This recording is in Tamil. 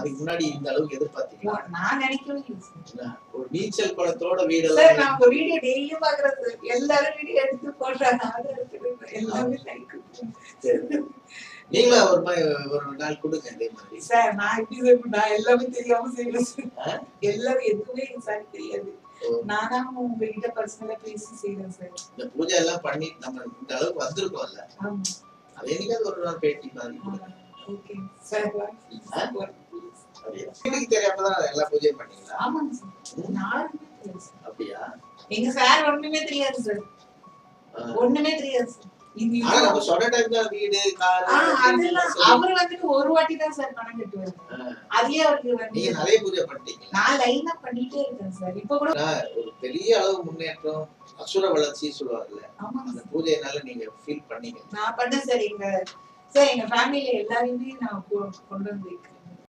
அதுக்கு முன்னாடி இந்த அளவுக்கு எதிர்பார்த்தீங்களா? நான் நினைக்கவே இல்லை. ஒரு நீச்சல் குளத்தோட வீடு சார். நான் உங்க வீடியோ டெய்லியும் பாக்குறேன் சார். எல்லாரும் வீடியோ எடுத்து போடுறாங்க. எல்லாமே லைக். நீங்களா ஒரு நாள் கொடுங்க அதே மாதிரி. சார் நான் எப்படி நான் எல்லாமே தெரியாம செய்யறேன் சார். எல்லாமே எதுவுமே எனக்கு தெரியாது. நானா உங்ககிட்ட பர்சனலா பேசி செய்யறேன் சார். இந்த பூஜை எல்லாம் பண்ணி நம்ம இந்த அளவுக்கு வந்திருக்கோம்ல. அது என்னைக்காவது ஒரு நாள் பேட்டி மாதிரி கொடுங்க. Okay sir. வீட்டுக்கு தெரியாமதான் எல்லா பூஜையும் பண்ணீங்களா? ஆமாங்க சார். நானுமே தெரியாது. அப்படியா? எங்க சார் ஒண்ணுமே தெரியாது சார். ஒண்ணுமே தெரியாது சார். நம்ம சொன்ன டைம்ல வீடு கார் அதெல்லாம் அவர் வந்துட்டு ஒரு வாட்டி தான் சார் பணம் கட்டுவாரு. அதே அவருக்கு வந்து நீங்க நிறைய பூஜை பண்ணிட்டீங்க. நான் லைனா பண்ணிட்டே இருக்கேன் சார். இப்ப கூட ஒரு பெரிய அளவு முன்னேற்றம் அசுர வளர்ச்சி சொல்லுவாங்கல்ல. அந்த பூஜைனால நீங்க ஃபீல் பண்ணீங்க. நான் பண்ணேன் சார். எங்க ஃபேமிலில எல்லாரையுமே நான் கொண்டு வந்திருக்கேன்.